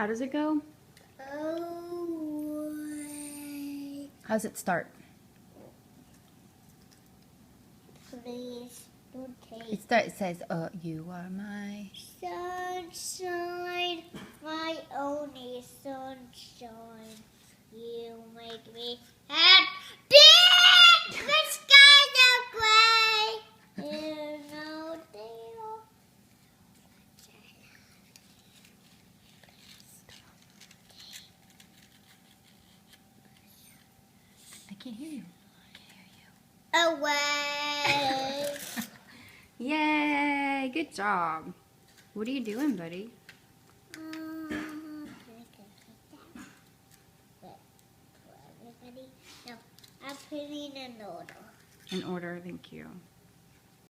How does it go? Away. How does it start? Please don't take It says, you are my... sunshine, my only sunshine. You make me happy. The skies are gray. You know they are. I can't hear you. Away. Yay! Good job. What are you doing, buddy? No, I'm putting an order. In order, thank you.